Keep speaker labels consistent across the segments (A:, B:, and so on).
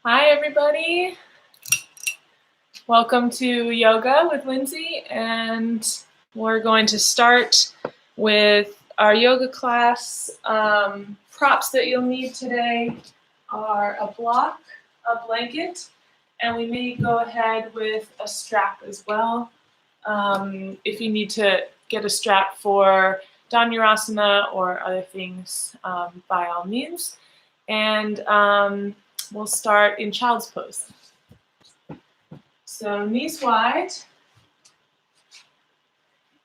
A: Hi, everybody. Welcome to Yoga with Lindsay, and we're going to start with our yoga class. Props that you'll need today are a block, a blanket, and we may go ahead with a strap as well. If you need to get a strap for Dhanurasana or other things, by all means. And we'll start in child's pose. So knees wide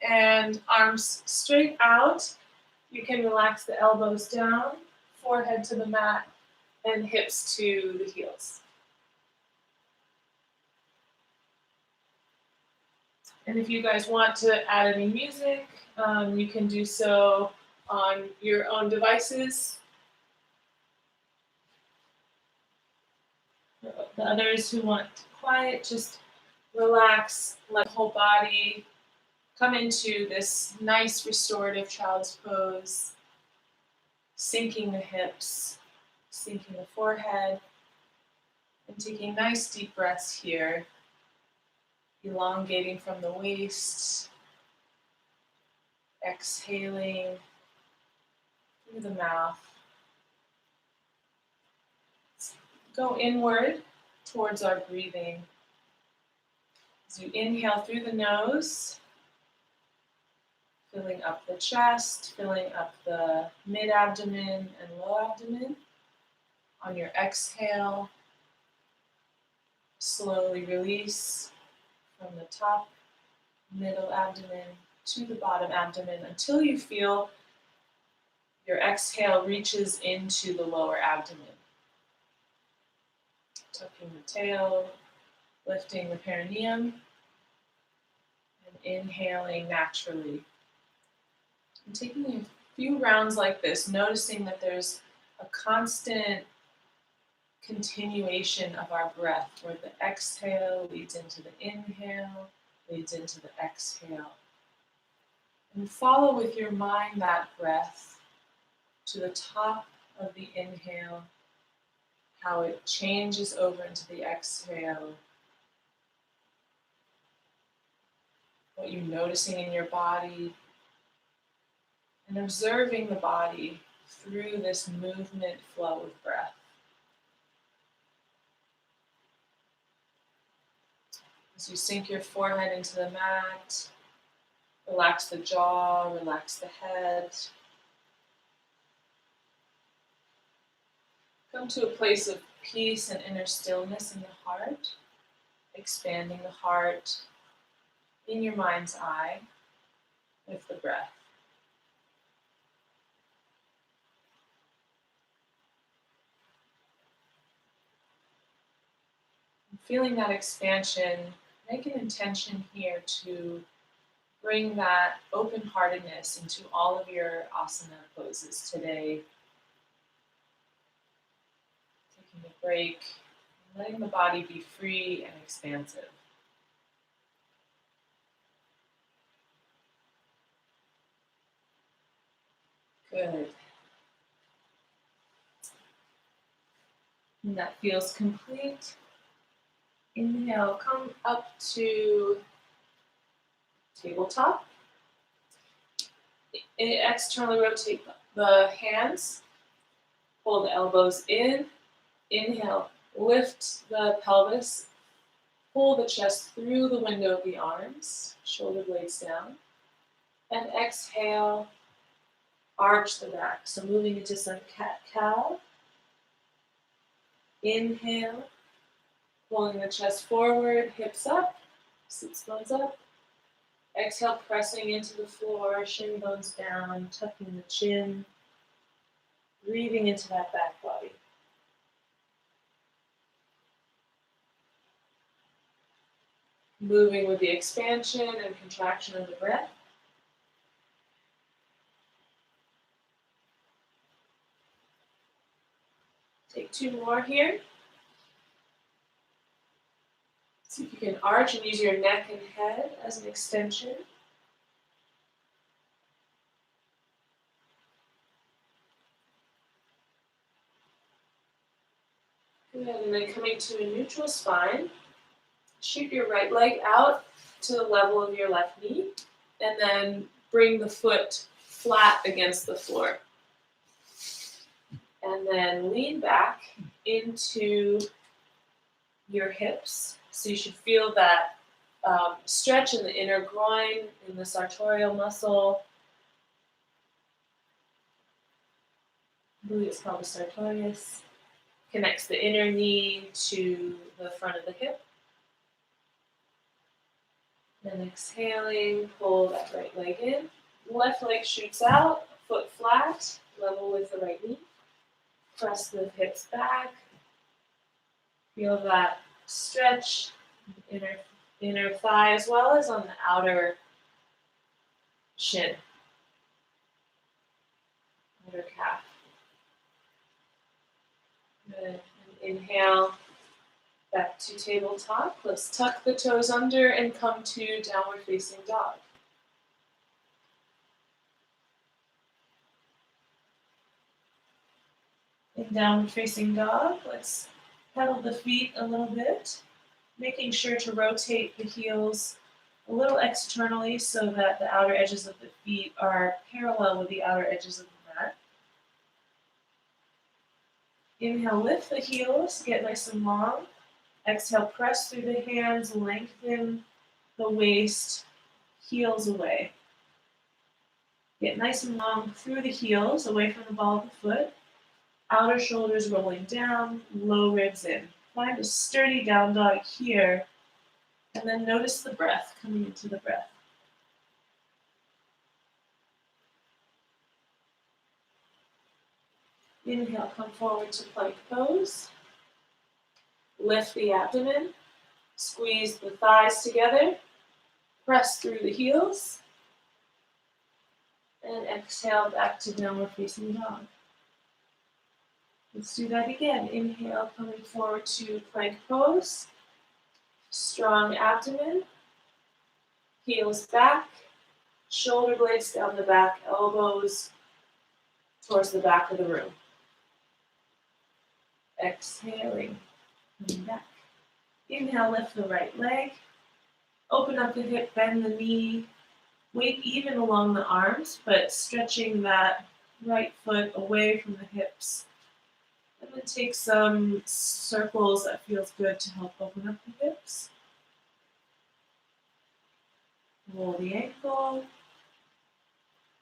A: and arms straight out. You can relax the elbows down, forehead to the mat, and hips to the heels. And if you guys want to add any music, you can do so on your own devices. The others who want quiet, just relax, let the whole body come into this nice restorative child's pose, sinking the hips, sinking the forehead, and taking nice deep breaths here, elongating from the waist, exhaling through the mouth. Go inward towards our breathing. As you inhale through the nose, filling up the chest, filling up the mid-abdomen and low abdomen. On your exhale, slowly release from the top, middle abdomen to the bottom abdomen until you feel your exhale reaches into the lower abdomen. Tucking the tail, lifting the perineum, and inhaling naturally. And taking a few rounds like this, noticing that there's a constant continuation of our breath, where the exhale leads into the inhale, leads into the exhale. And follow with your mind that breath to the top of the inhale, how it changes over into the exhale, what you're noticing in your body, and observing the body through this movement flow of breath. As you sink your forehead into the mat, relax the jaw, relax the head. Come to a place of peace and inner stillness in the heart, expanding the heart in your mind's eye with the breath. Feeling that expansion, make an intention here to bring that open-heartedness into all of your asana poses today. Taking a break, letting the body be free and expansive. Good. And that feels complete. Inhale, come up to tabletop. Externally rotate the hands. Pull the elbows in. Inhale, lift the pelvis. Pull the chest through the window of the arms. Shoulder blades down. And exhale, arch the back. So moving into some cat-cow. Inhale, pulling the chest forward, hips up, sits bones up. Exhale, pressing into the floor, shin bones down, tucking the chin, breathing into that back body. Moving with the expansion and contraction of the breath. Take two more here. See if you can arch and use your neck and head as an extension. Good, and then coming to a neutral spine, shoot your right leg out to the level of your left knee, and then bring the foot flat against the floor. And then lean back into your hips. So you should feel that stretch in the inner groin, in the sartorial muscle. I believe it's called the sartorius. Connects the inner knee to the front of the hip. Then exhaling, pull that right leg in. Left leg shoots out, foot flat, level with the right knee. Press the hips back. Feel that stretch, inner thigh as well as on the outer shin, outer calf. Good. And inhale, back to tabletop. Let's tuck the toes under and come to downward facing dog. In downward facing dog, let's pedal the feet a little bit, making sure to rotate the heels a little externally so that the outer edges of the feet are parallel with the outer edges of the mat. Inhale, lift the heels, get nice and long. Exhale, press through the hands, lengthen the waist, heels away. Get nice and long through the heels, away from the ball of the foot. Outer shoulders rolling down, low ribs in. Find a sturdy down dog here, and then notice the breath coming into the breath. Inhale, come forward to plank pose. Lift the abdomen, squeeze the thighs together, press through the heels, and exhale back to downward facing dog. Let's do that again. Inhale, coming forward to plank pose. Strong abdomen, heels back, shoulder blades down the back, elbows towards the back of the room. Exhaling, coming back. Inhale, lift the right leg. Open up the hip, bend the knee. Weight even along the arms, but stretching that right foot away from the hips. And then take some circles that feels good to help open up the hips. Roll the ankle.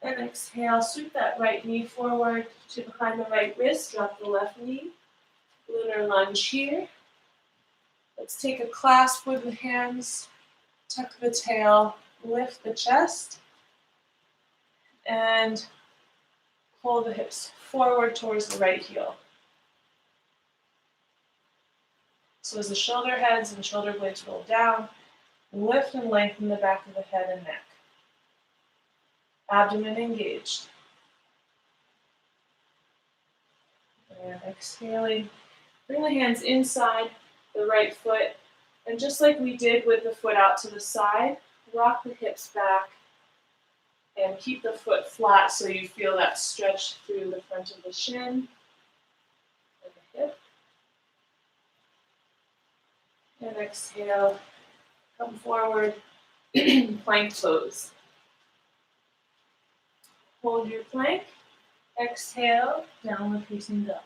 A: And exhale, sweep that right knee forward to behind the right wrist, drop the left knee. Lunar lunge here. Let's take a clasp with the hands, tuck the tail, lift the chest, and pull the hips forward towards the right heel. So as the shoulder heads and shoulder blades roll down, lift and lengthen the back of the head and neck. Abdomen engaged. And exhaling, bring the hands inside the right foot. And just like we did with the foot out to the side, rock the hips back and keep the foot flat so you feel that stretch through the front of the shin and the hip. And exhale, come forward, plank pose. Hold your plank, exhale, downward facing dog.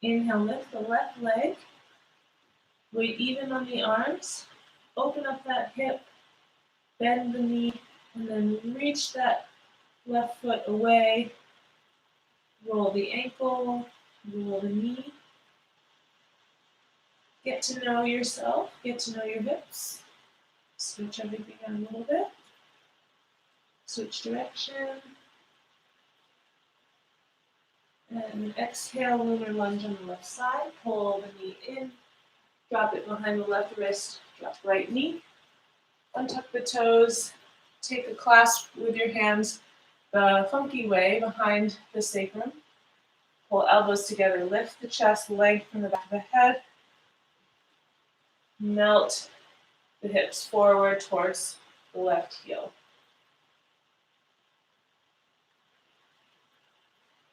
A: Inhale, lift the left leg, weight even on the arms, open up that hip, bend the knee, and then reach that left foot away, roll the ankle, roll the knee. Get to know yourself, get to know your hips. Switch everything out a little bit. Switch direction. And exhale, lunar lunge on the left side. Pull the knee in. Drop it behind the left wrist. Drop right knee. Untuck the toes. Take a clasp with your hands the funky way behind the sacrum. Pull elbows together. Lift the chest, lengthen the back of the head. Melt the hips forward towards the left heel.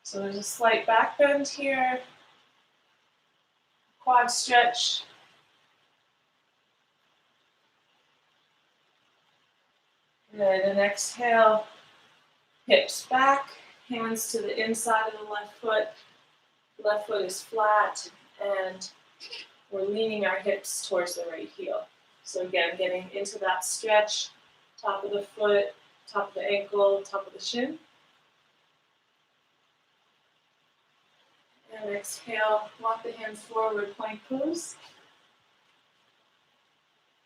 A: So there's a slight back bend here. quad stretch. Good, and exhale, hips back, hands to the inside of the left foot. Left foot is flat, and we're leaning our hips towards the right heel. So again, getting into that stretch, top of the foot, top of the ankle, top of the shin. And exhale, walk the hands forward, plank pose.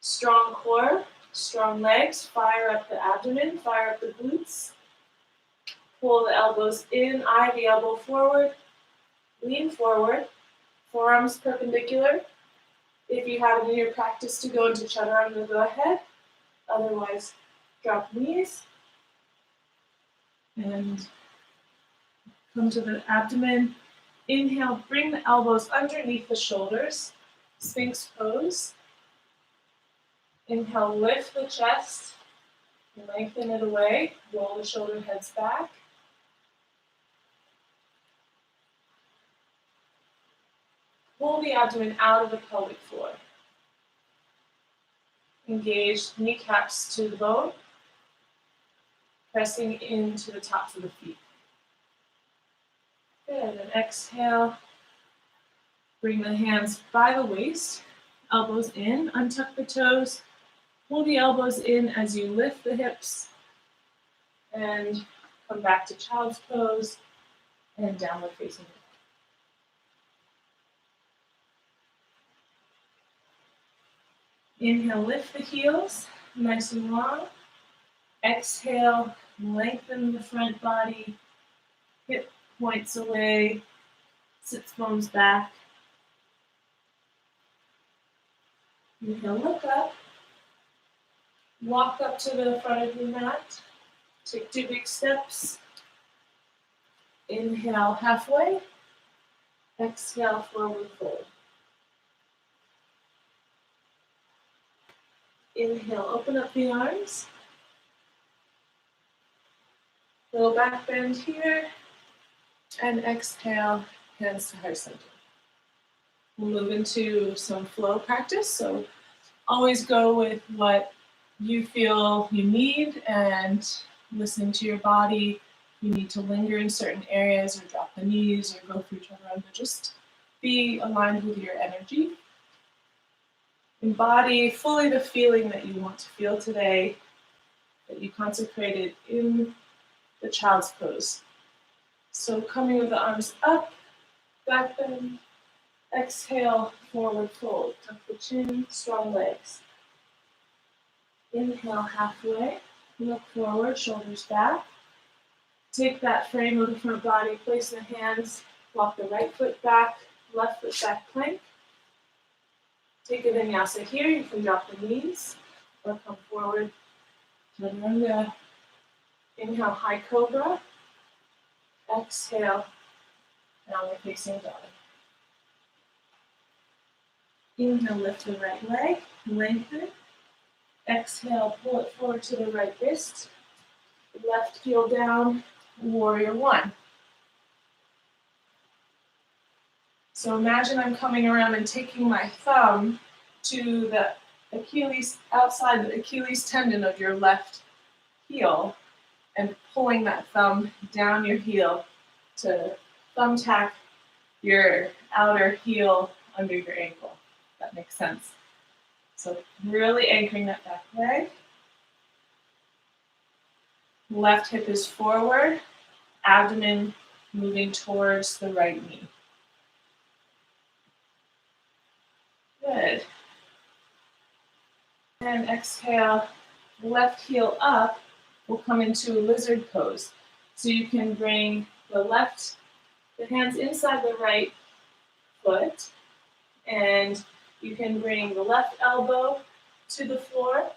A: Strong core, strong legs, fire up the abdomen, fire up the glutes. Pull the elbows in, eye the elbow forward, lean forward, forearms perpendicular. If you have it in your practice to go into chaturanga, go ahead. Otherwise, drop knees. And come to the abdomen. Inhale, bring the elbows underneath the shoulders. Sphinx pose. Inhale, lift the chest. Lengthen it away. Roll the shoulder heads back. Pull the abdomen out of the pelvic floor. Engage kneecaps to the bone, pressing into the tops of the feet. Good, and exhale. Bring the hands by the waist, elbows in, untuck the toes, pull the elbows in as you lift the hips, and come back to child's pose and downward facing dog. Inhale, lift the heels, nice and long. Exhale, lengthen the front body, hip points away, sits bones back. Inhale, look up. Walk up to the front of your mat. Take 2 big steps. Inhale, halfway. Exhale, forward fold. Inhale, open up the arms. Little back bend here. And exhale, hands to heart center. We'll move into some flow practice. So always go with what you feel you need and listen to your body. You need to linger in certain areas or drop the knees or go through chaturanga. Just be aligned with your energy. Embody fully the feeling that you want to feel today, that you consecrated in the child's pose. So coming with the arms up, back bend, exhale, forward fold. Tuck the chin, strong legs. Inhale, halfway, look forward, shoulders back. Take that frame of the front body, place the hands, walk the right foot back, left foot back plank. Take a vinyasa here, you can drop the knees or come forward. Chaturanga. Inhale, high cobra. Exhale, downward facing dog. Inhale, lift the right leg, lengthen. Exhale, pull it forward to the right wrist. Left heel down, warrior one. So imagine I'm coming around and taking my thumb to the Achilles, outside the Achilles tendon of your left heel and pulling that thumb down your heel to thumbtack your outer heel under your ankle. That makes sense. So really anchoring that back leg. Left hip is forward, abdomen moving towards the right knee. Good. And exhale, left heel up. We'll come into a lizard pose. So you can bring the hands inside the right foot, and you can bring the left elbow to the floor,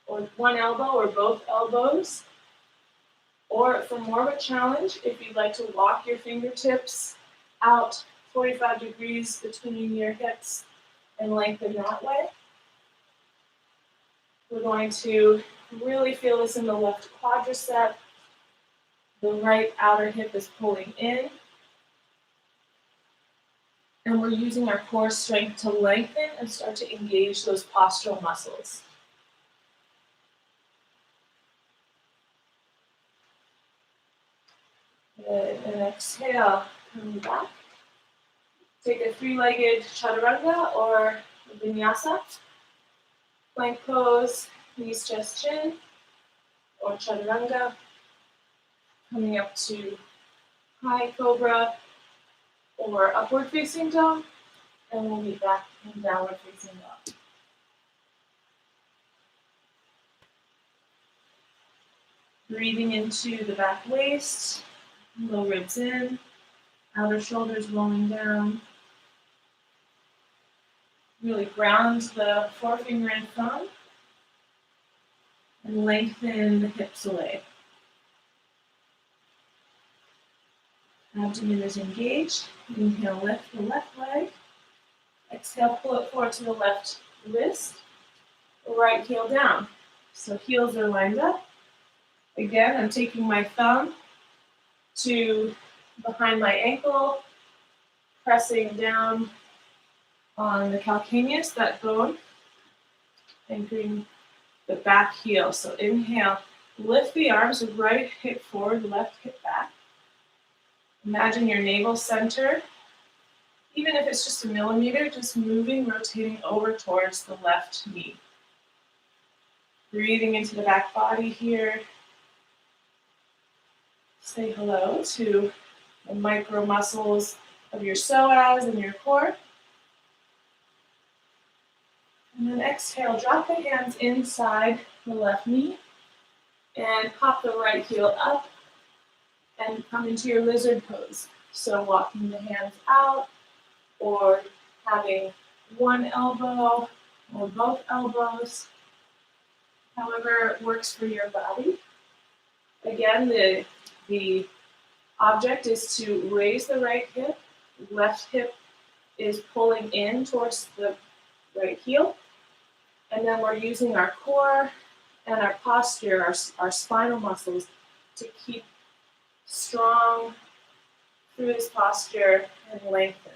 A: or one elbow or both elbows. Or for more of a challenge, if you'd like to walk your fingertips out 45 degrees between your hips and lengthen that way. We're going to really feel this in the left quadricep. The right outer hip is pulling in. And we're using our core strength to lengthen and start to engage those postural muscles. Good. And exhale, coming back. Take a three-legged chaturanga or vinyasa. Plank pose, knees, chest, chin, or chaturanga. Coming up to high cobra or upward facing dog. And we'll be back in downward facing dog. Breathing into the back waist, low ribs in, outer shoulders rolling down. Really ground the forefinger and thumb and lengthen the hips away. Abdomen is engaged. Inhale, lift the left leg. Exhale, pull it forward to the left wrist. Right heel down. So heels are lined up. Again, I'm taking my thumb to behind my ankle, pressing down on the calcaneus, that bone, anchoring the back heel. So inhale, lift the arms, right hip forward, left hip back. Imagine your navel center, even if it's just a millimeter, just moving, rotating over towards the left knee. Breathing into the back body here. Say hello to the micro muscles of your psoas and your core. And then exhale, drop the hands inside the left knee and pop the right heel up and come into your lizard pose. So walking the hands out or having one elbow or both elbows, however works for your body. Again, the object is to raise the right hip. Left hip is pulling in towards the right heel. And then we're using our core and our posture, our spinal muscles to keep strong through this posture and lengthen.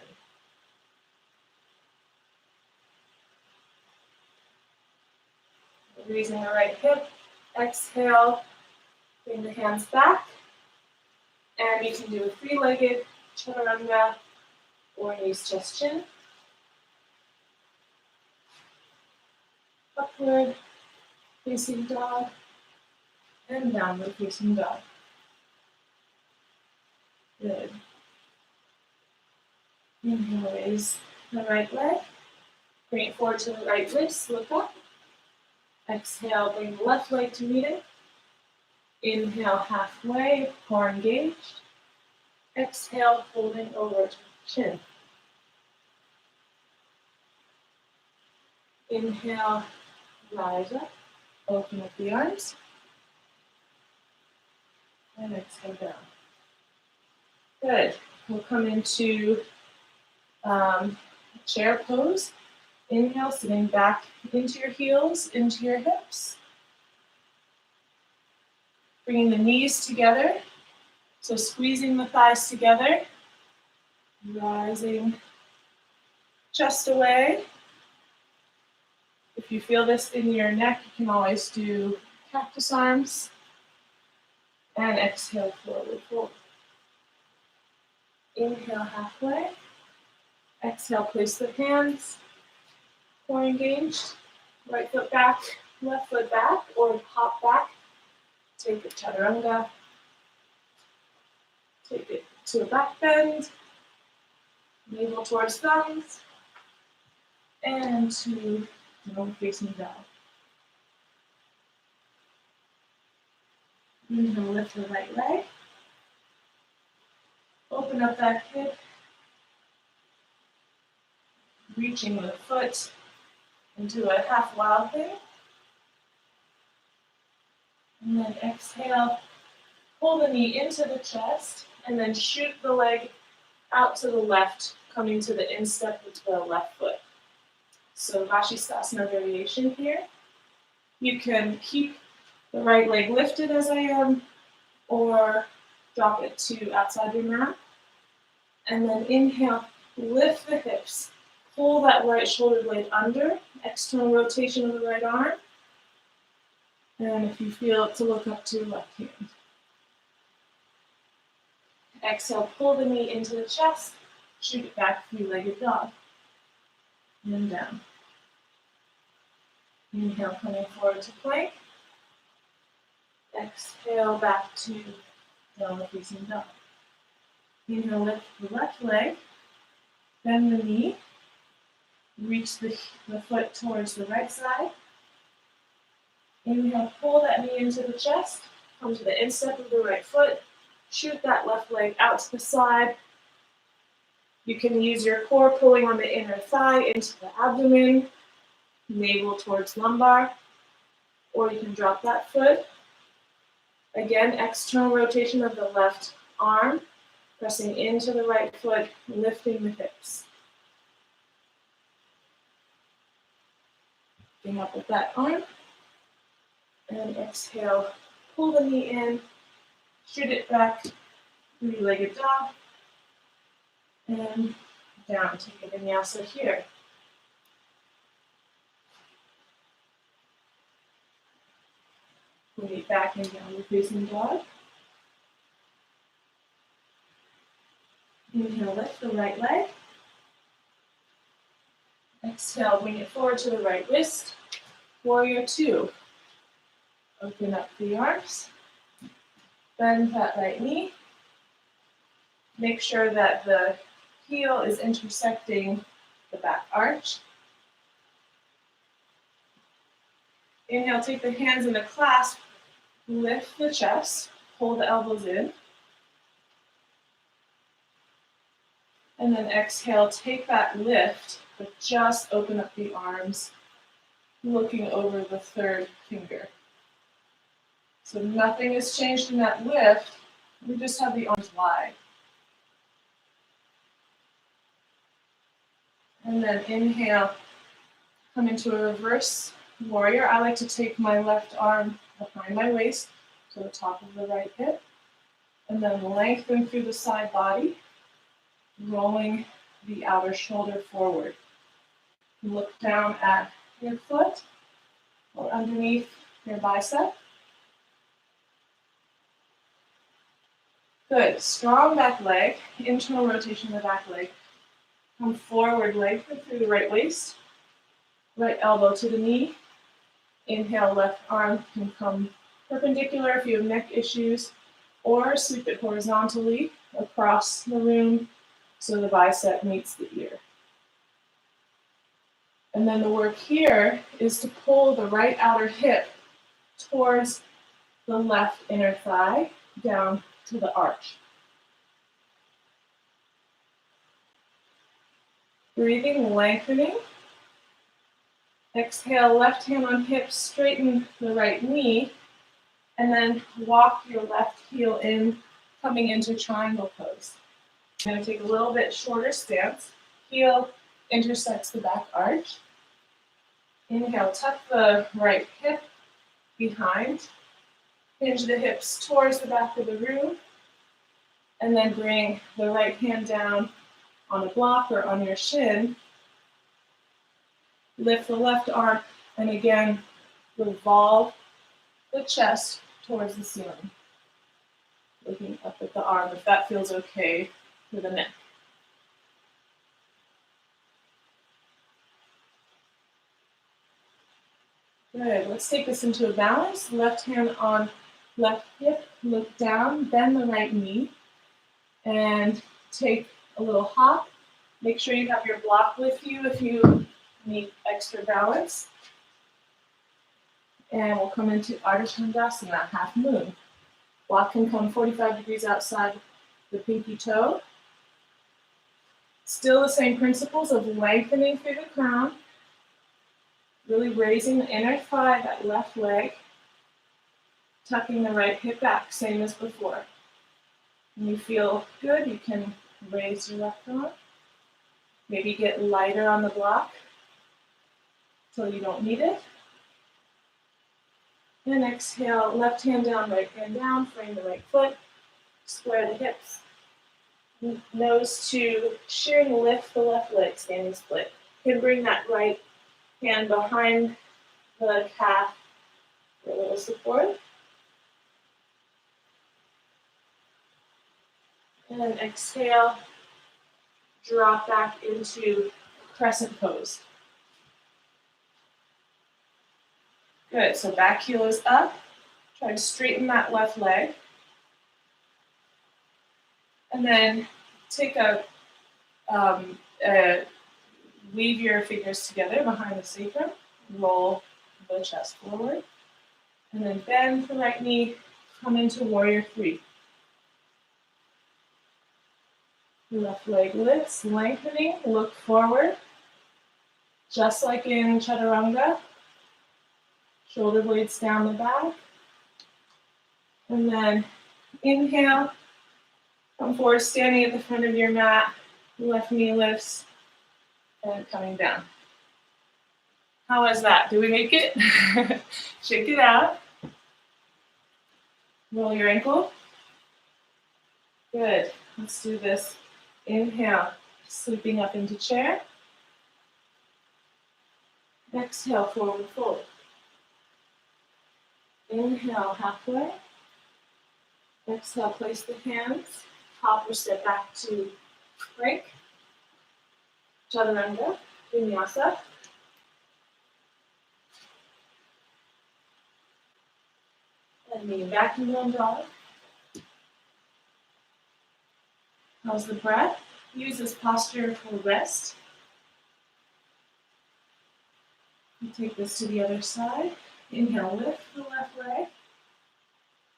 A: Raising the right hip. Exhale, bring the hands back. And you can do a three-legged chaturanga or knees, chest, chin. Upward facing dog and downward facing dog. Good. Inhale, raise the right leg. Bring it forward to the right wrist, look up. Exhale, bring the left leg to meet it. Inhale, halfway, core engaged. Exhale, folding over to chin. Inhale, rise up, open up the arms. And exhale down. Good. We'll come into chair pose. Inhale, sitting back into your heels, into your hips. Bringing the knees together. So squeezing the thighs together. Rising chest away. If you feel this in your neck, you can always do cactus arms. And exhale, forward fold. Inhale, halfway. Exhale, place the hands. Core engaged. Right foot back, left foot back, or hop back. Take a chaturanga. Take it to a back bend. Navel towards thumbs. And to downward facing dog. Inhale, lift the right leg. Open up that hip. Reaching the foot into a half wild thing. And then exhale, pull the knee into the chest, and then shoot the leg out to the left, coming to the instep with the left foot. So Vashisthasana variation here. You can keep the right leg lifted as I am, or drop it to outside your mat. And then inhale, lift the hips. Pull that right shoulder blade under, external rotation of the right arm. And if you feel it, to look up to your left hand. Exhale, pull the knee into the chest, shoot it back, three-legged dog. And down. Inhale, coming forward to plank. Exhale, back to downward facing dog. Inhale, lift the left leg, bend the knee, reach the foot towards the right side. Inhale, pull that knee into the chest, come to the instep of the right foot, shoot that left leg out to the side. You can use your core pulling on the inner thigh into the abdomen, navel towards lumbar, or you can drop that foot. Again, external rotation of the left arm, pressing into the right foot, lifting the hips. Bring up with that arm, and exhale, pull the knee in, shoot it back, three-legged dog, and down. Take a vinyasa here. Bring it back and downward facing dog. Inhale, lift the right leg. Exhale, bring it forward to the right wrist. Warrior two. Open up the arms. Bend that right knee. Make sure that the heel is intersecting the back arch. Inhale, take the hands in a clasp. Lift the chest. Pull the elbows in. And then exhale, take that lift, but just open up the arms, looking over the third finger. So nothing has changed in that lift, we just have the arms wide. And then inhale, come into a reverse warrior. I like to take my left arm behind my waist to the top of the right hip, and then lengthen through the side body, rolling the outer shoulder forward. Look down at your foot or underneath your bicep. Good. Strong back leg, internal rotation of the back leg. Come forward, lengthen through the right waist. Right elbow to the knee. Inhale, left arm can come perpendicular if you have neck issues, or sweep it horizontally across the room so the bicep meets the ear. And then the work here is to pull the right outer hip towards the left inner thigh down to the arch. Breathing, lengthening. Exhale, left hand on hips, straighten the right knee, and then walk your left heel in, coming into triangle pose. I'm going to take a little bit shorter stance. Heel intersects the back arch. Inhale, tuck the right hip behind. Hinge the hips towards the back of the room. And then bring the right hand down on a block or on your shin. Lift the left arm, and again, revolve the chest towards the ceiling. Looking up at the arm, if that feels okay for the neck. Good, let's take this into a balance. Left hand on left hip, look down, bend the right knee, and take a little hop. Make sure you have your block with you if you need extra balance. And we'll come into Ardha Chandrasana, half moon. Block can come 45 degrees outside the pinky toe. Still the same principles of lengthening through the crown, really raising the inner thigh, that left leg, tucking the right hip back, same as before. When you feel good, you can raise your left arm. Maybe get lighter on the block till you don't need it. And exhale, left hand down, right hand down, frame the right foot, square the hips, Nose to shearing lift the left leg, standing split. You can bring that right hand behind the calf for a little support. And then exhale, drop back into crescent pose. Good, so back heel is up. Try to straighten that left leg. And then take weave your fingers together behind the sacrum. Roll the chest forward. And then bend the right knee, come into warrior three. Left leg lifts, lengthening, look forward. Just like in chaturanga. Shoulder blades down the back. And then inhale, come forward, standing at the front of your mat. Left knee lifts, and coming down. How was that? Did we make it? Shake it out. Roll your ankle. Good. Let's do this. Inhale, sleeping up into chair. Exhale, forward fold. Inhale, halfway. Exhale, place the hands. Hop or step back to plank. Chaturanga, vinyasa. And lean back to down dog. How's the breath? Use this posture for rest. And take this to the other side. Inhale, lift the left leg.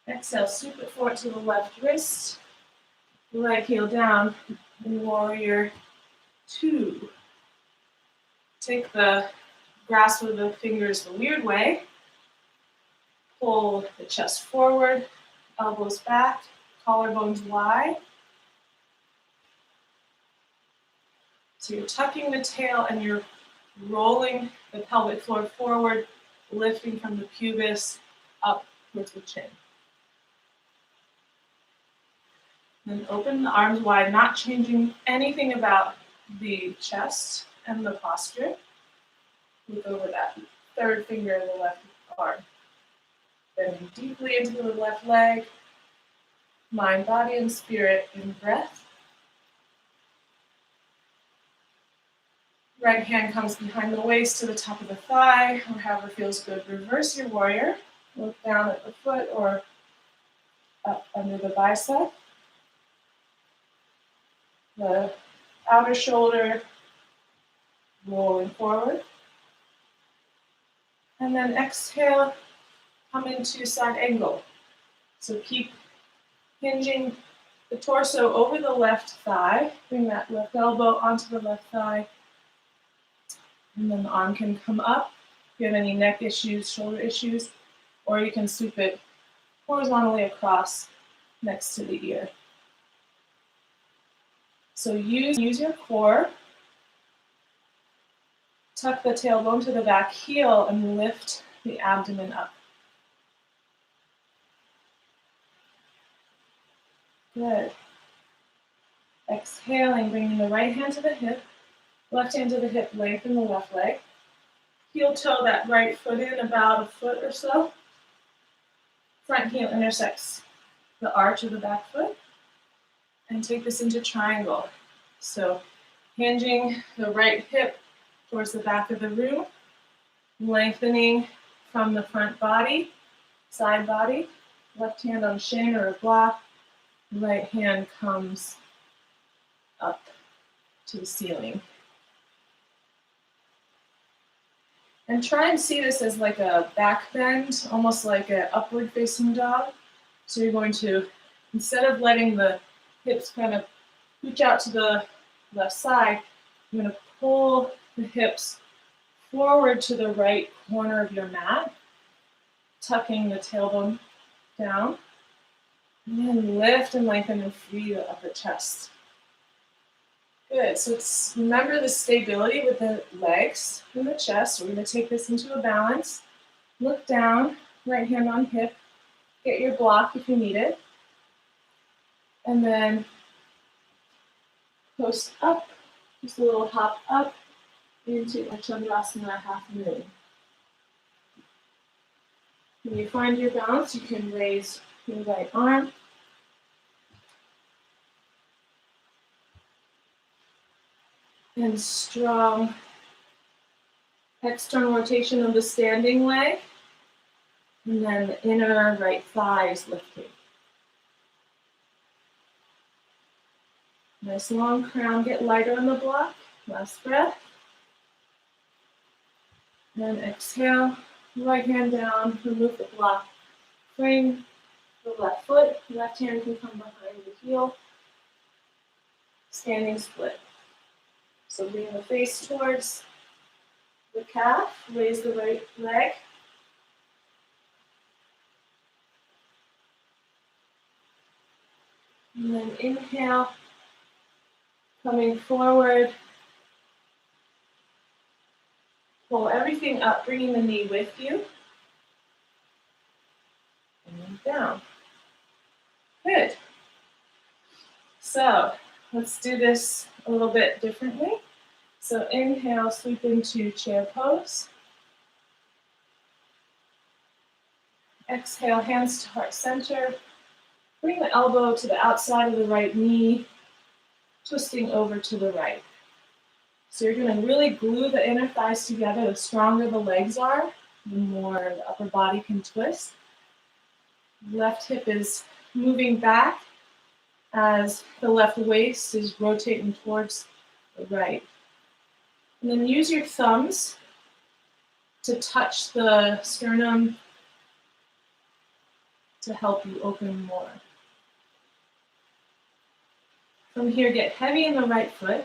A: Exhale, sweep it forward to the left wrist. Right heel down in warrior two. Take the grasp of the fingers the weird way. Pull the chest forward, elbows back, collarbones wide. So you're tucking the tail and you're rolling the pelvic floor forward, lifting from the pubis up towards the chin. Then open the arms wide, not changing anything about the chest and the posture. Look over that third finger of the left arm. Bending deeply into the left leg. Mind, body, and spirit in breath. Right hand comes behind the waist to the top of the thigh, or however feels good. Reverse your warrior. Look down at the foot or up under the bicep. The outer shoulder rolling forward. And then exhale, come into side angle. So keep hinging the torso over the left thigh. Bring that left elbow onto the left thigh. And then the arm can come up. If you have any neck issues, shoulder issues, or you can sweep it horizontally across next to the ear. So use your core. Tuck the tailbone to the back heel and lift the abdomen up. Good. Exhaling, bringing the right hand to the hip, left hand to the hip, lengthen the left leg. Heel toe that right foot in about a foot or so. Front heel intersects the arch of the back foot. And take this into triangle. So hinging the right hip towards the back of the room, lengthening from the front body, side body, left hand on shin or a block, right hand comes up to the ceiling. And try and see this as like a back bend, almost like an upward facing dog. So you're going to, instead of letting the hips kind of reach out to the left side, you're going to pull the hips forward to the right corner of your mat, tucking the tailbone down, and then lift and lengthen and free the upper chest. Good, so remember the stability with the legs and the chest. We're going to take this into a balance. Look down, right hand on hip, get your block if you need it. And then Coast up, just a little hop up into a Chandrasana half moon. When you find your balance, you can raise your right arm. And strong external rotation of the standing leg. And then the inner right thigh is lifting. Nice long crown, get lighter on the block. Last breath. Then exhale, right hand down, remove the block. Frame the left foot, left hand can come behind the heel. Standing split. So bring the face towards the calf, raise the right leg. And then inhale, coming forward. Pull everything up, bringing the knee with you. And then down. Good. So let's do this a little bit differently. So inhale, sweep into chair pose. Exhale, hands to heart center. Bring the elbow to the outside of the right knee, twisting over to the right. So you're going to really glue the inner thighs together. The stronger the legs are, the more the upper body can twist. Left hip is moving back as the left waist is rotating towards the right. And then use your thumbs to touch the sternum to help you open more. From here, get heavy in the right foot.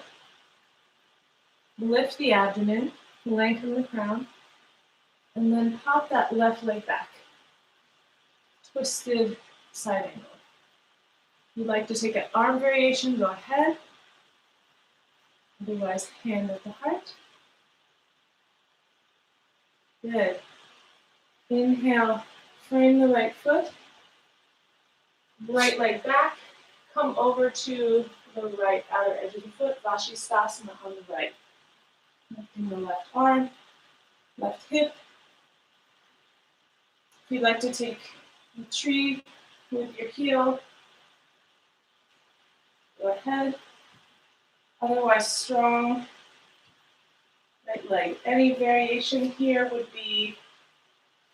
A: Lift the abdomen, lengthen the crown, and then pop that left leg back. Twisted side angle. If you'd like to take an arm variation, go ahead. Otherwise, hand at the heart. Good. Inhale, frame the right foot. Right leg back. Come over to the right outer edge of the foot. Vashisthasana on the right. Lifting the left arm, left hip. If you'd like to take a tree with your heel, go ahead. Otherwise, strong right leg. Any variation here would be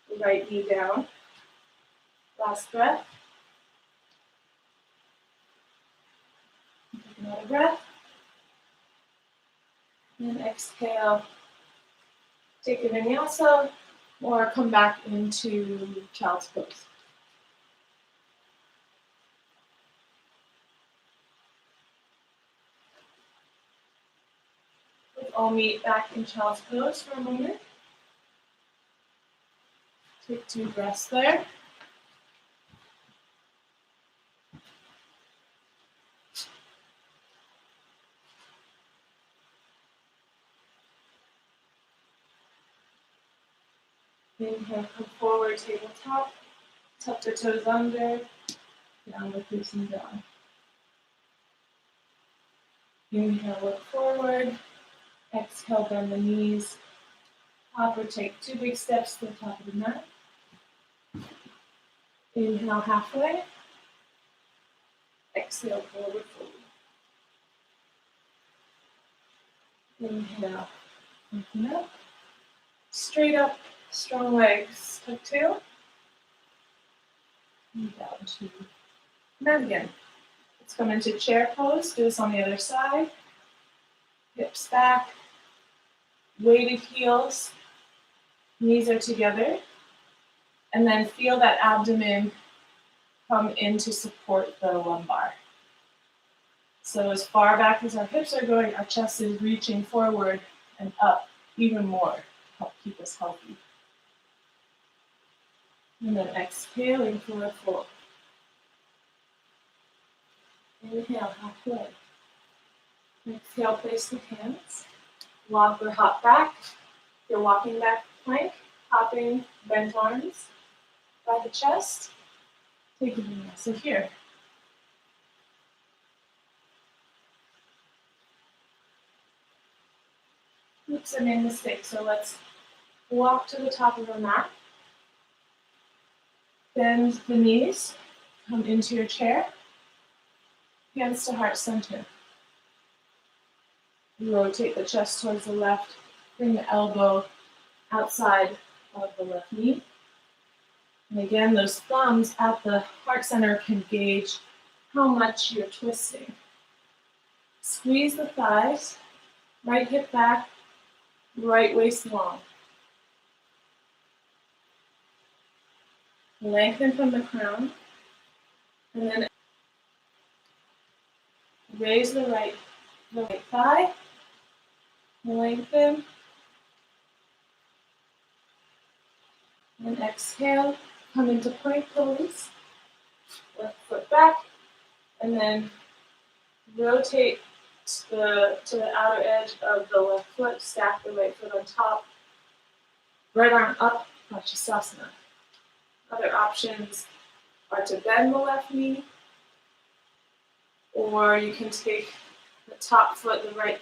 A: the right knee down. Last breath. Take another breath. And exhale. Take a vinyasa or come back into child's pose. Let's all meet back in child's pose for a moment. Take 2 breaths there. Inhale, come forward, tabletop. Tuck the toes under. Downward facing dog. Inhale, look forward. Exhale, bend the knees. Hop or take 2 big steps to the top of the mat. Inhale, halfway. Exhale, forward fold. Inhale, open up. Straight up, strong legs. Tuck tail. And down to mat again. Let's come into chair pose. Do this on the other side. Hips back. Weighted heels. Knees are together. And then feel that abdomen come in to support the lumbar. So as far back as our hips are going, our chest is reaching forward and up even more to help keep us healthy. And then exhaling for a fold. Inhale, halfway. Exhale, place the hands. Walk or hop back. You're walking back plank, hopping, bent arms by the chest. Take a vinyasa here. Oops, I made a mistake. So let's walk to the top of the mat. Bend the knees, come into your chair, hands to heart center. Rotate the chest towards the left, bring the elbow outside of the left knee. And again, those thumbs at the heart center can gauge how much you're twisting. Squeeze the thighs, right hip back, right waist long. Lengthen from the crown, and then raise the right thigh, lengthen, and exhale, come into plank pose, left foot back, and then rotate to the outer edge of the left foot, stack the right foot on top, right arm up, Vashisthasana. Other options are to bend the left knee, or you can take the top foot, the right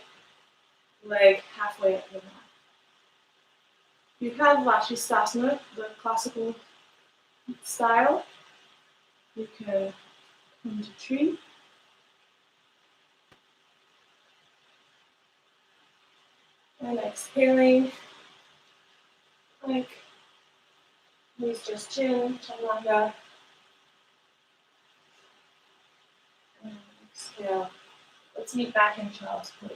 A: leg halfway up the mat. You have Vashisthasana, the classical style. You can come to tree. And exhaling, plank, knees just chin, chaturanga. And exhale. Let's meet back in child's pose.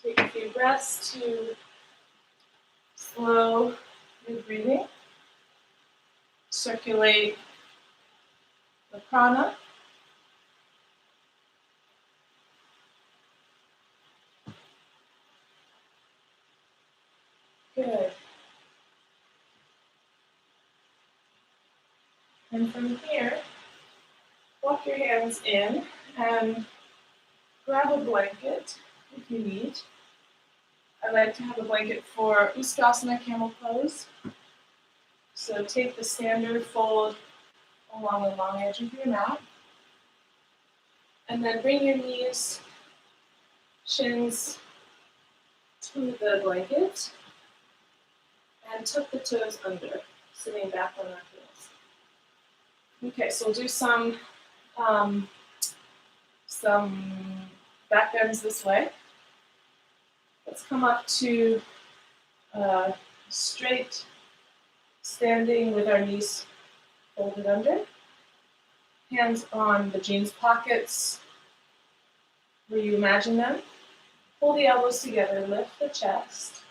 A: Take a few breaths to slow your breathing. Circulate the prana. Good. And from here, walk your hands in and grab a blanket if you need. I like to have a blanket for Utkatasana, camel pose. So take the standard fold along the long edge of your mat. And then bring your knees, shins to the blanket. And tuck the toes under, sitting back on our heels. Okay, so we'll do some back bends this way. Let's come up to straight standing with our knees folded under. Hands on the jeans pockets where you imagine them. Pull the elbows together, lift the chest.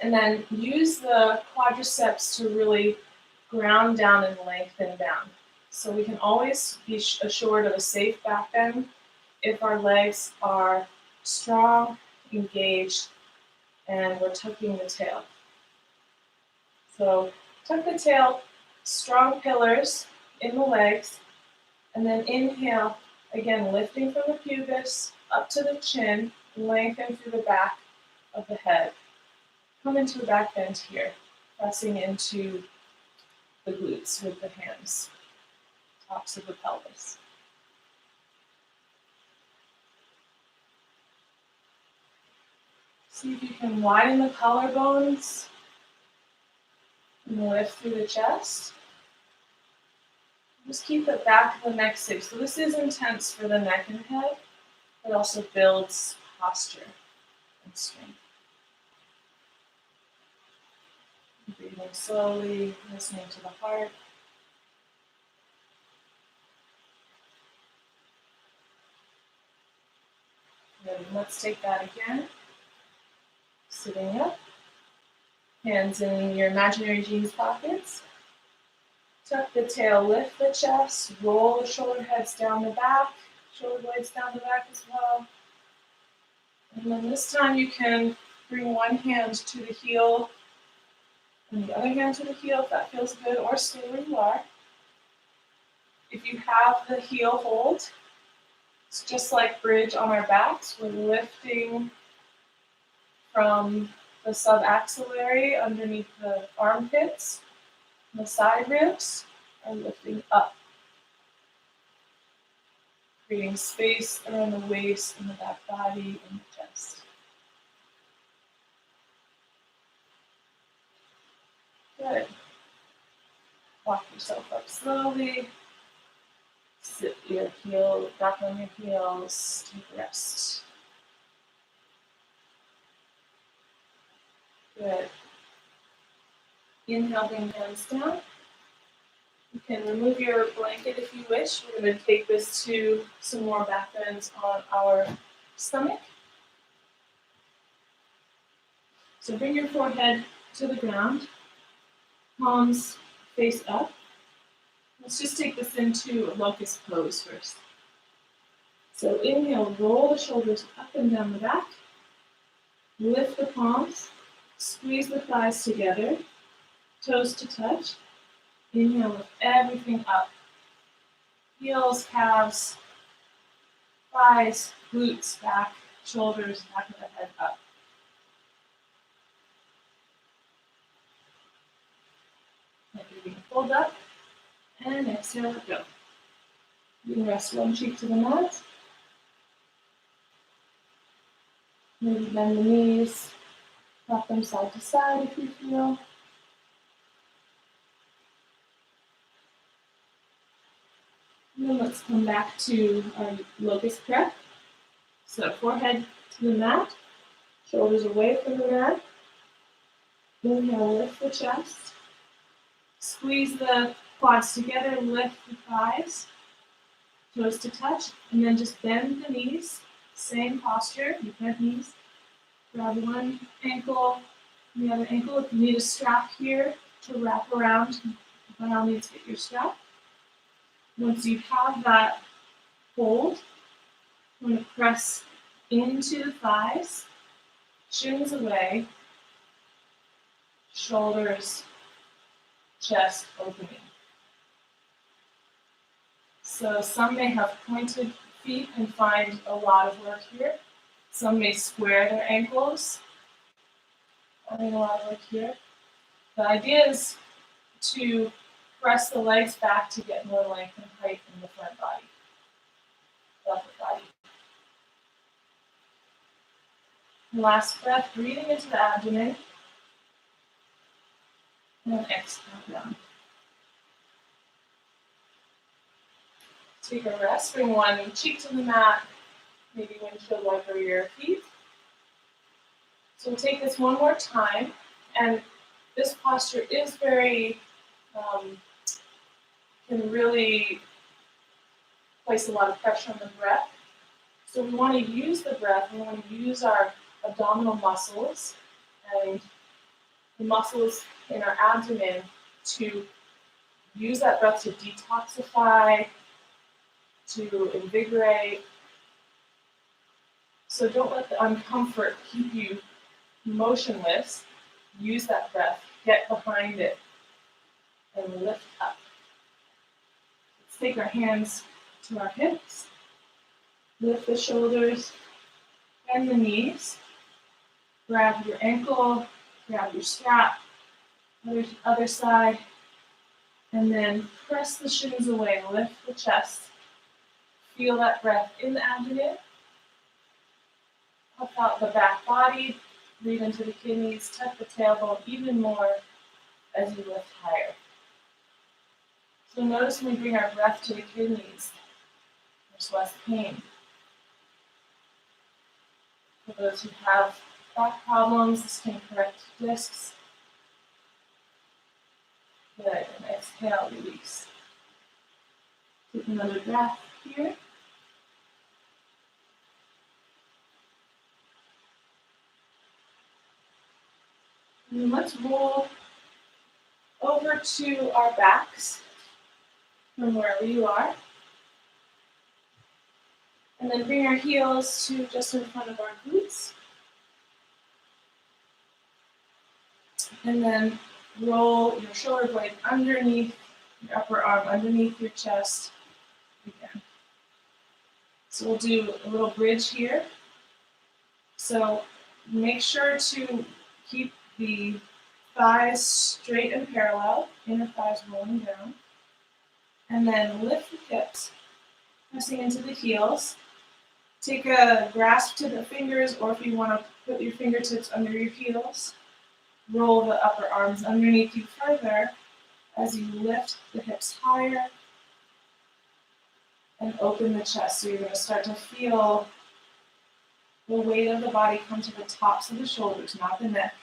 A: And then use the quadriceps to really ground down and lengthen down. So we can always be assured of a safe back bend if our legs are strong, engaged, and we're tucking the tail. So tuck the tail, strong pillars in the legs, and then inhale, again lifting from the pubis up to the chin, lengthen through the back of the head. Come into a back bend here, pressing into the glutes with the hands, tops of the pelvis. See if you can widen the collarbones and lift through the chest. Just keep the back of the neck safe. So this is intense for the neck and head. It also builds posture and strength. Breathing slowly, listening to the heart. Good. Let's take that again. Sitting up. Hands in your imaginary jeans pockets. Tuck the tail, lift the chest, roll the shoulder heads down the back, shoulder blades down the back as well. And then this time you can bring one hand to the heel and the other hand to the heel if that feels good, or stay where you are. If you have the heel hold, it's just like bridge on our backs. We're lifting from the subaxillary underneath the armpits, The side ribs are lifting up, creating space around the waist and the back body and the chest. Good. Walk yourself up slowly. Sit your heel back on your heels. Take a rest. Good. Inhale, bring hands down. You can remove your blanket if you wish. We're going to take this to some more back bends on our stomach. So bring your forehead to the ground. Palms face up. Let's just take this into a locust pose first. So inhale, roll the shoulders up and down the back. Lift the palms. Squeeze the thighs together. Toes to touch. Inhale, lift everything up. Heels, calves, thighs, glutes, back, shoulders, back of the head up. Let your feet fold up. And exhale, let go. You can rest one cheek to the mat. Maybe bend the knees. Rock them side to side if you feel. And then let's come back to our locust breath. So forehead to the mat, shoulders away from the mat. Inhale, lift the chest. Squeeze the quads together, lift the thighs, toes to touch, and then just bend the knees. Same posture, you bend knees. Grab one ankle, the other ankle. If you need a strap here to wrap around, by all means get your strap. Once you have that hold, I'm going to press into the thighs, shins away, shoulders, chest opening. So some may have pointed feet and find a lot of work here. Some may square their ankles, finding a lot of work here. The idea is to press the legs back to get more length and height in the front body, the upper body. Last breath, breathing into the abdomen, and exhale down. Take a rest, bring one cheek to the mat, maybe windshield wiper your feet. So we'll take this one more time, and this posture is very, can really place a lot of pressure on the breath. So we want to use the breath, we want to use our abdominal muscles and the muscles in our abdomen to use that breath to detoxify, to invigorate. So don't let the uncomfort keep you motionless. Use that breath, get behind it, and lift up. Let's take our hands to our hips. Lift the shoulders, bend the knees. Grab your ankle, grab your strap, other side, and then press the shins away, lift the chest. Feel that breath in the abdomen. Puff out the back body, breathe into the kidneys, tuck the tailbone even more as you lift higher. So notice when we bring our breath to the kidneys, there's less pain. For those who have back problems, this can correct discs. Good, and exhale, release. Take another breath here. And let's roll over to our backs from wherever you are. And then bring our heels to just in front of our glutes. And then roll your shoulder blade underneath your upper arm, underneath your chest again. So we'll do a little bridge here. So make sure to keep the thighs straight and parallel, inner thighs rolling down. And then lift the hips, pressing into the heels. Take a grasp to the fingers, or if you want to put your fingertips under your heels, roll the upper arms underneath you further as you lift the hips higher and open the chest. So you're going to start to feel the weight of the body come to the tops of the shoulders, not the neck.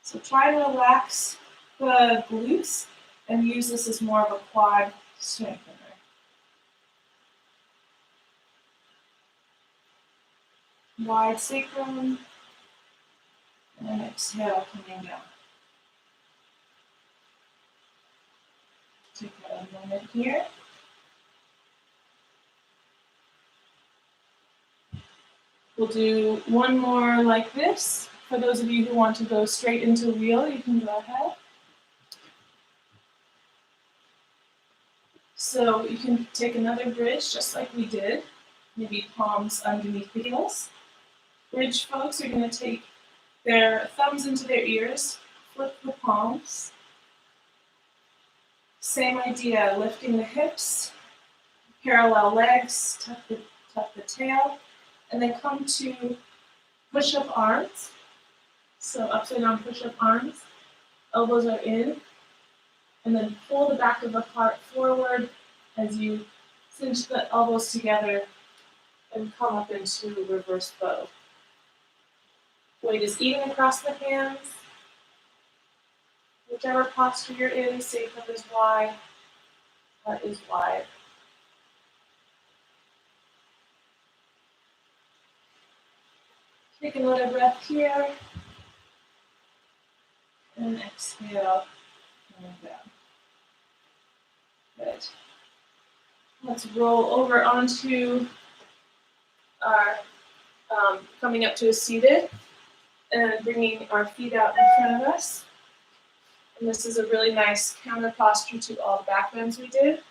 A: So try to relax the glutes and use this as more of a quad strengthener. Wide sacrum, and exhale, coming down. Take a moment here. We'll do one more like this. For those of you who want to go straight into wheel, you can go ahead. So you can take another bridge just like we did, maybe palms underneath the heels. Bridge folks are going to take their thumbs into their ears, flip the palms. Same idea, lifting the hips, parallel legs, tuck the tail, and then come to push-up arms. So upside down push-up arms, elbows are in, and then pull the back of the heart forward as you cinch the elbows together and come up into reverse bow. Weight is even across the hands. Whichever posture you're in, sacrum is wide, heart is wide. Take another breath here. And exhale, coming down. Good. Let's roll over onto our, coming up to a seated and bringing our feet out in front of us. And this is a really nice counter posture to all the back bends we did.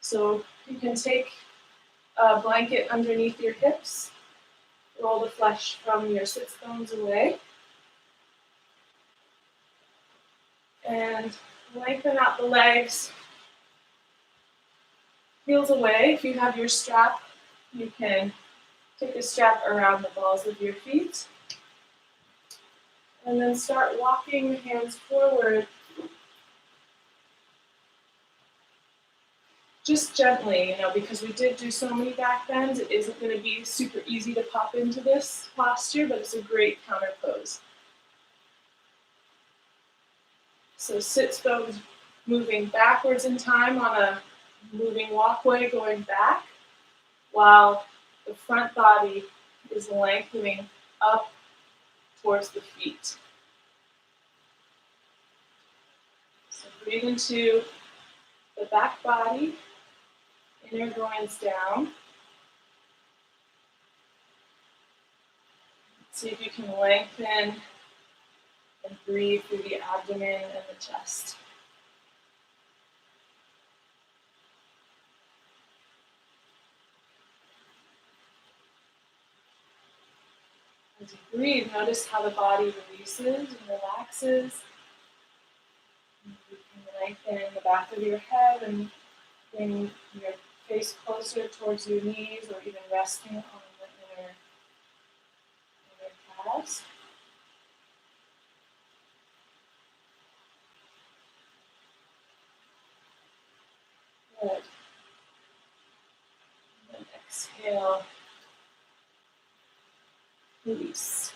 A: So you can take a blanket underneath your hips, roll the flesh from your sits bones away, and lengthen out the legs, heels away. If you have your strap, you can take a strap around the balls of your feet. And then start walking the hands forward. Just gently, because we did do so many back bends, it isn't going to be super easy to pop into this posture, but it's a great counter pose. So sits bones moving backwards in time on a moving walkway going back, while the front body is lengthening up towards the feet. So breathe into the back body, inner groins down. See if you can lengthen and breathe through the abdomen and the chest. As you breathe, notice how the body releases and relaxes. You can lengthen the back of your head and bring your face closer towards your knees, or even resting on the inner calves. Good. And then exhale. Release.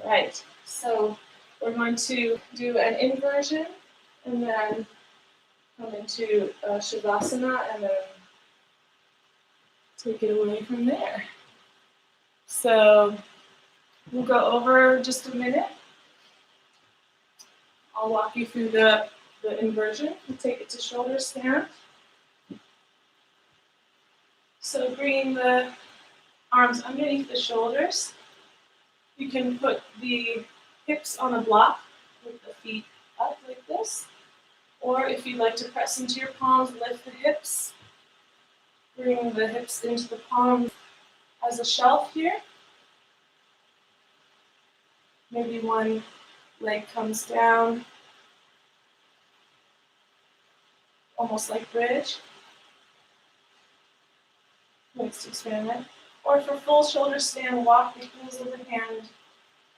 A: All right, so we're going to do an inversion and then come into Shavasana and then take it away from there. So we'll go over just a minute. I'll walk you through the inversion. We'll take it to shoulder stand. So bringing the arms underneath the shoulders. You can put the hips on a block with the feet up like this. Or if you'd like to press into your palms, lift the hips. Bring the hips into the palms as a shelf here. Maybe one leg comes down, almost like bridge. Nice experiment. Or for full shoulder stand, walk the heels of the hand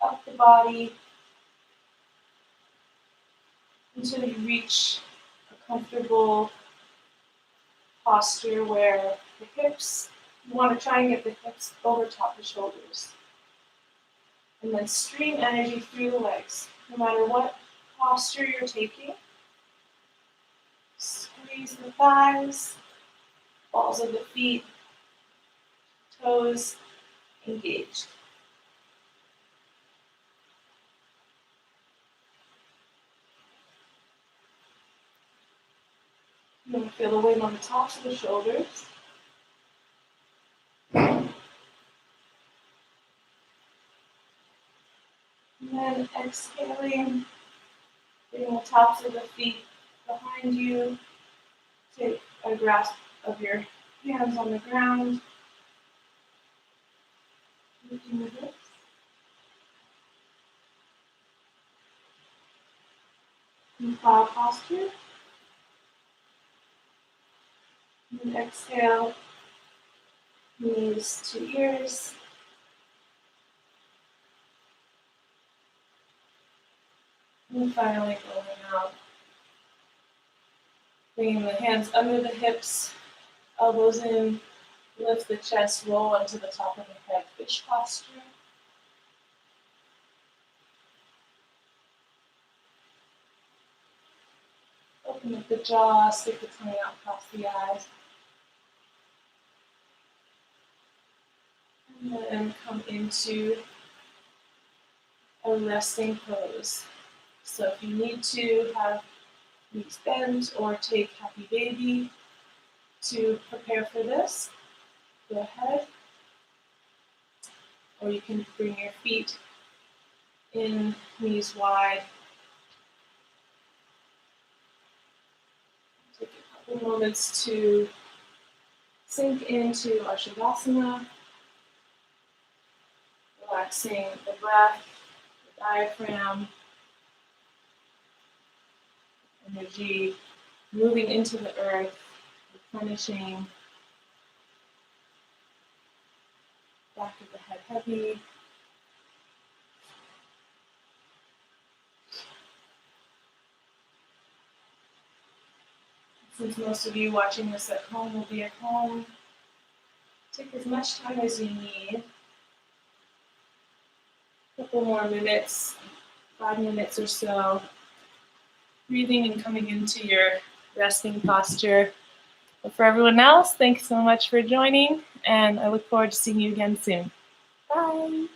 A: up the body until you reach a comfortable posture where the hips, you want to try and get the hips over top the shoulders. And then stream energy through the legs. No matter what posture you're taking, squeeze the thighs, balls of the feet, toes engaged. You're going to feel the weight on the tops of the shoulders. And then exhaling, bring the tops of the feet behind you. Take a grasp of your hands on the ground. Lifting the hips. In cloud posture. And exhale, knees to ears. And finally going out. Bringing the hands under the hips, elbows in, lift the chest, roll onto the top of the head, fish posture. Open up the jaw, stick the tongue out past the eyes. And then come into a resting pose. So if you need to have knees bent or take happy baby to prepare for this, go ahead. Or you can bring your feet in, knees wide. Take a couple moments to sink into our Shavasana, relaxing the breath, the diaphragm, energy moving into the earth, replenishing, back of the head heavy. Since most of you watching this at home will be at home, take as much time as you need. A couple more minutes, 5 minutes or so. Breathing and coming into your resting posture. But for everyone else, thanks so much for joining, and I look forward to seeing you again soon. Bye.